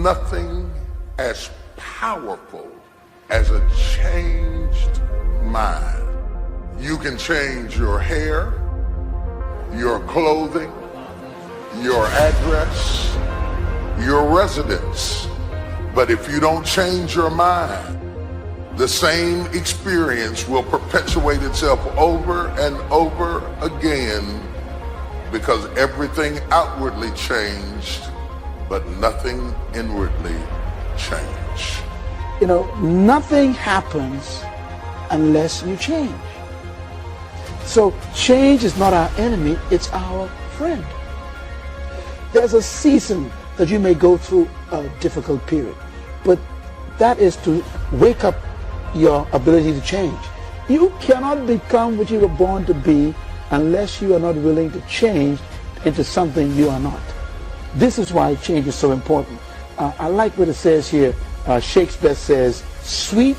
nothing as powerful as a changed mind. You can change your hair, your clothing, your address, your residence. But if you don't change your mind, the same experience will perpetuate itself over and over again, because everything outwardly changed, but nothing inwardly changed. You know, nothing happens unless you change. So change is not our enemy, it's our friend. There's a season that you may go through a difficult period, but that is to wake up your ability to change. You cannot become what you were born to be unless you are not willing to change into something you are not. This is why change is so important. I like what it says here. Shakespeare says, sweet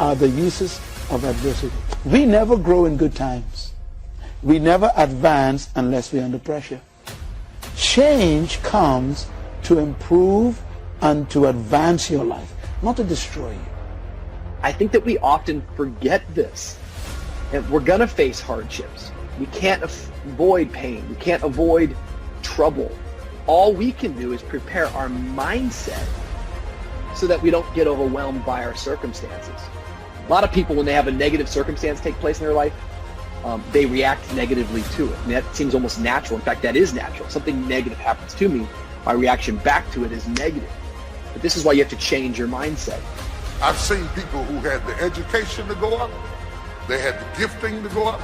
are the uses of adversity. We never grow in good times. We never advance unless we're under pressure. Change comes to improve and to advance your life, not to destroy you. I think that we often forget this. And we're going to face hardships. We can't avoid pain. We can't avoid trouble. All we can do is prepare our mindset so that we don't get overwhelmed by our circumstances. A lot of people, when they have a negative circumstance take place in their life, they react negatively to it. And that seems almost natural. In fact, that is natural. Something negative happens to me, my reaction back to it is negative. But this is why you have to change your mindset. I've seen people who had the education to go up, they had the gifting to go up,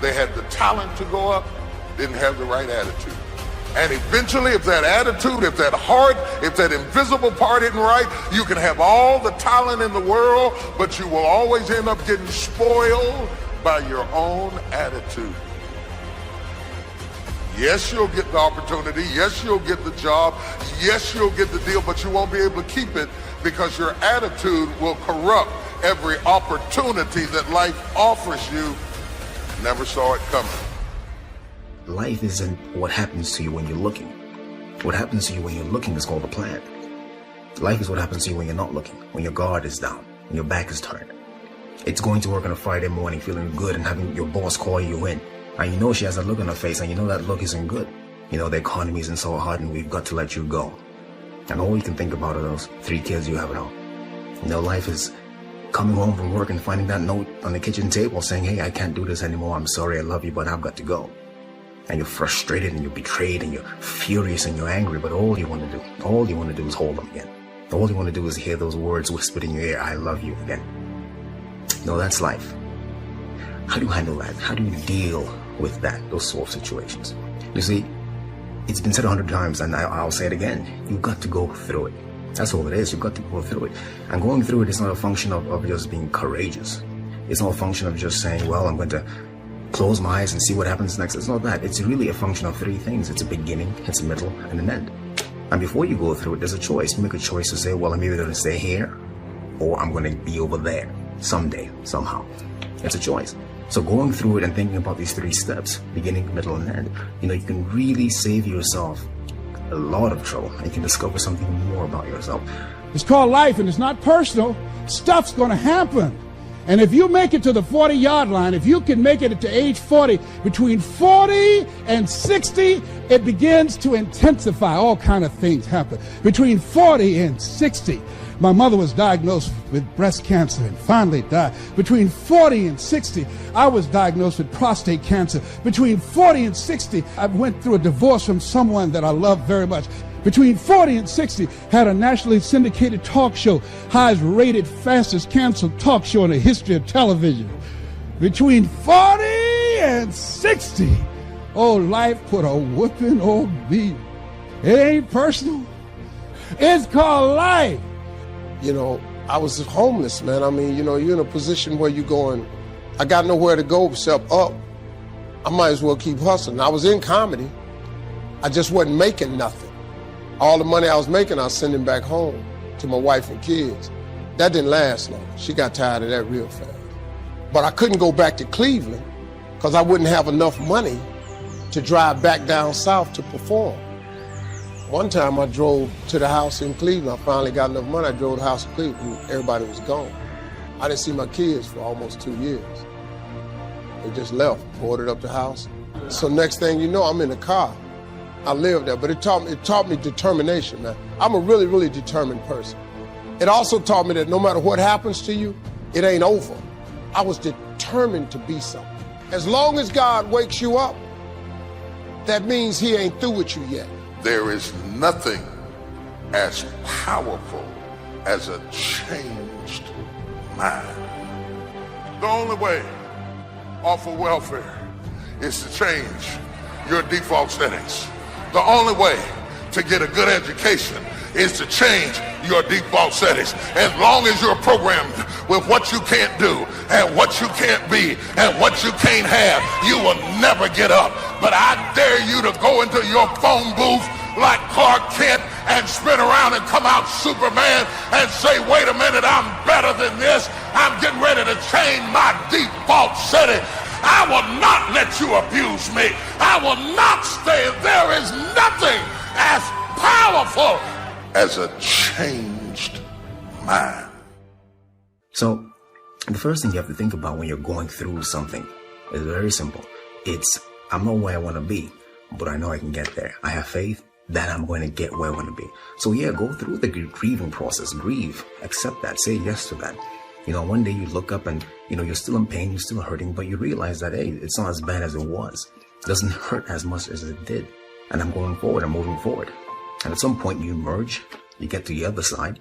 they had the talent to go up, didn't have the right attitude. And eventually, if that attitude, if that heart, if that invisible part isn't right, you can have all the talent in the world, but you will always end up getting spoiled by your own attitude. Yes, you'll get the opportunity. Yes, you'll get the job. Yes, you'll get the deal, but you won't be able to keep it because your attitude will corrupt every opportunity that life offers you. Never saw it coming. Life isn't what happens to you when you're looking. What happens to you when you're looking is called a plan. Life is what happens to you when you're not looking, when your guard is down, when your back is turned. It's going to work on a Friday morning feeling good and having your boss call you in. And you know she has a look on her face and you know that look isn't good. You know the economy isn't so hard and we've got to let you go. And all you can think about are those 3 kids you have at home. You know, life is coming home from work and finding that note on the kitchen table saying, hey, I can't do this anymore. I'm sorry, I love you, but I've got to go. And you're frustrated and you're betrayed and you're furious and you're angry, but all you want to do is hold them again. All you want to do is hear those words whispered in your ear, I love you again. No, that's life. How do you handle that? How do you deal with that, those sort of situations? You see, it's been said 100 times and I'll say it again. You've got to go through it. That's all it is. You've got to go through it. And going through it is not a function of just being courageous. It's not a function of just saying, well, I'm going to close my eyes and see what happens next. It's not that. It's really a function of 3 things. It's a beginning, it's a middle, and an end. And before you go through it, there's a choice. You make a choice to say, well, I'm either going to stay here or I'm going to be over there someday, somehow. It's a choice. So going through it and thinking about these 3 steps, beginning, middle, and end, you know, you can really save yourself a lot of trouble and you can discover something more about yourself. It's called life and it's not personal. Stuff's going to happen. And if you make it to the 40-yard line, if you can make it to age 40, between 40 and 60, it begins to intensify. All kind of things happen. Between 40 and 60, my mother was diagnosed with breast cancer and finally died. Between 40 and 60, I was diagnosed with prostate cancer. Between 40 and 60, I went through a divorce from someone that I loved very much. Between 40 and 60, had a nationally syndicated talk show, highest rated, fastest canceled talk show in the history of television. Between 40 and 60, oh, life put a whooping on me. It ain't personal. It's called life. You know, I was homeless, man. I mean, you know, you're in a position where you're going, I got nowhere to go except up. I might as well keep hustling. I was in comedy. I just wasn't making nothing. All the money I was making, I was sending back home to my wife and kids. That didn't last long. She got tired of that real fast. But I couldn't go back to Cleveland because I wouldn't have enough money to drive back down south to perform. One time I drove to the house in Cleveland. I finally got enough money. I drove to the house in Cleveland and everybody was gone. I didn't see my kids for almost 2 years. They just left, boarded up the house. So next thing you know, I'm in the car. I lived there, but it taught me determination, man. I'm a really, really determined person. It also taught me that no matter what happens to you, it ain't over. I was determined to be something. As long as God wakes you up, that means he ain't through with you yet. There is nothing as powerful as a changed mind. The only way off of welfare is to change your default settings. The only way to get a good education is to change your default settings. As long as you're programmed with what you can't do and what you can't be and what you can't have, you will never get up. But I dare you to go into your phone booth like Clark Kent and spin around and come out Superman and say, wait a minute, I'm better than this. I'm getting ready to change my default setting. I will not let you abuse me. I will not stay. There is nothing as powerful as a changed mind. So, the first thing you have to think about when you're going through something is very simple. It's, I'm not where I want to be, but I know I can get there. I have faith that I'm going to get where I want to be. So yeah, go through the grieving process. Grieve. Accept that. Say yes to that. You know, one day you look up and, you know, you're still in pain, you're still hurting, but you realize that, hey, it's not as bad as it was. It doesn't hurt as much as it did. And I'm going forward, I'm moving forward. And at some point you emerge, you get to the other side,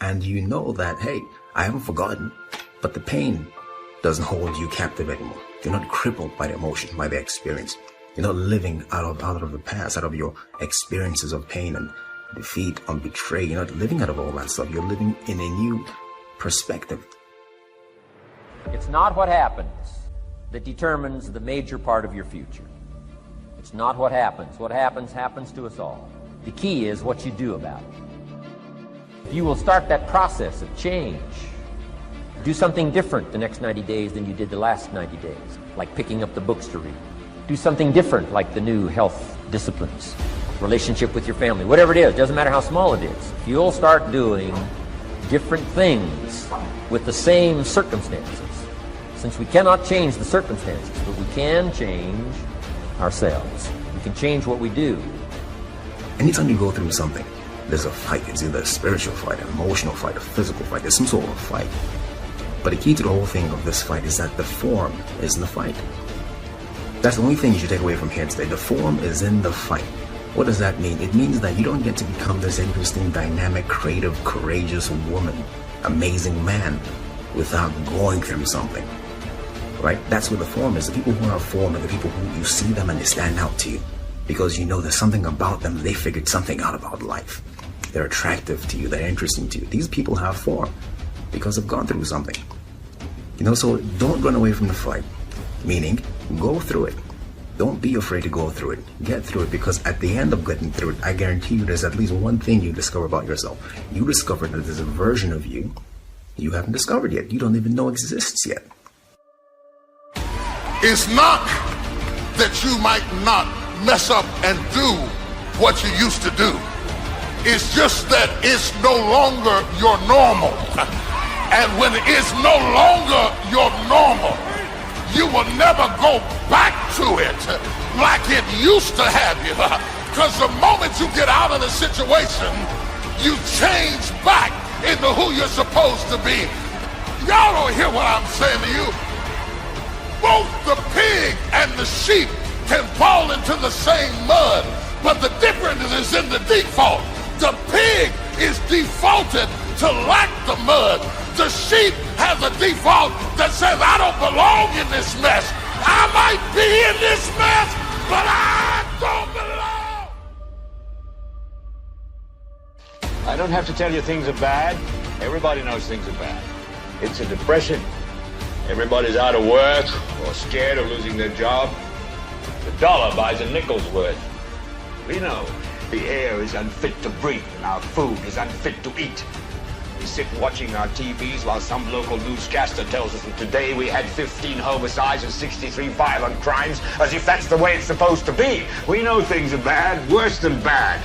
and you know that, hey, I haven't forgotten, but the pain doesn't hold you captive anymore. You're not crippled by the emotion, by the experience. You're not living out of the past, out of your experiences of pain and defeat and betrayal. You're not living out of all that stuff. You're living in a new perspective. It's not what happens that determines the major part of your future. It's not what happens. What happens, happens to us all. The key is what you do about it. If you will start that process of change, do something different the next 90 days than you did the last 90 days, like picking up the books to read. Do something different, like the new health disciplines, relationship with your family, whatever it is, doesn't matter how small it is. If you'll start doing different things with the same circumstances, since we cannot change the circumstances, but we can change ourselves. We can change what we do. Anytime you go through something, there's a fight. It's either a spiritual fight, an emotional fight, a physical fight. There's some sort of fight. But the key to the whole thing of this fight is that the form is in the fight. That's the only thing you should take away from here today. The form is in the fight. What does that mean? It means that you don't get to become this interesting, dynamic, creative, courageous woman, amazing man, without going through something. Right? That's what the form is. The people who are form are the people who you see them and they stand out to you. Because you know there's something about them. They figured something out about life. They're attractive to you. They're interesting to you. These people have form because they've gone through something. You know, so don't run away from the fight. Meaning, go through it. Don't be afraid to go through it. Get through it, because at the end of getting through it, I guarantee you there's at least one thing you discover about yourself. You discover that there's a version of you haven't discovered yet. You don't even know exists yet. It's not that you might not mess up and do what you used to do. It's just that it's no longer your normal. And when it's no longer your normal, you will never go back to it like it used to have you. Because the moment you get out of the situation, you change back into who you're supposed to be. Y'all don't hear what I'm saying to you. Both the pig and the sheep can fall into the same mud, but the difference is in the default. The pig is defaulted to lack the mud. The sheep has a default that says, I don't belong in this mess. I might be in this mess, but I don't belong. I don't have to tell you things are bad. Everybody knows things are bad. It's a depression. Everybody's out of work or scared of losing their job. The dollar buys a nickel's worth. We know the air is unfit to breathe and our food is unfit to eat. We sit watching our TVs while some local newscaster tells us that today we had 15 homicides and 63 violent crimes, as if that's the way it's supposed to be. We know things are bad, worse than bad.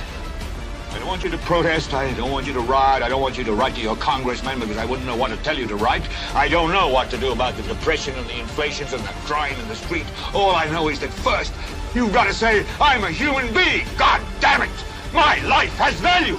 I don't want you to protest. I don't want you to riot. I don't want you to write to your congressman because I wouldn't know what to tell you to write. I don't know what to do about the depression and the inflations and the crime in the street. All I know is that first, you've got to say, I'm a human being. God damn it. My life has value.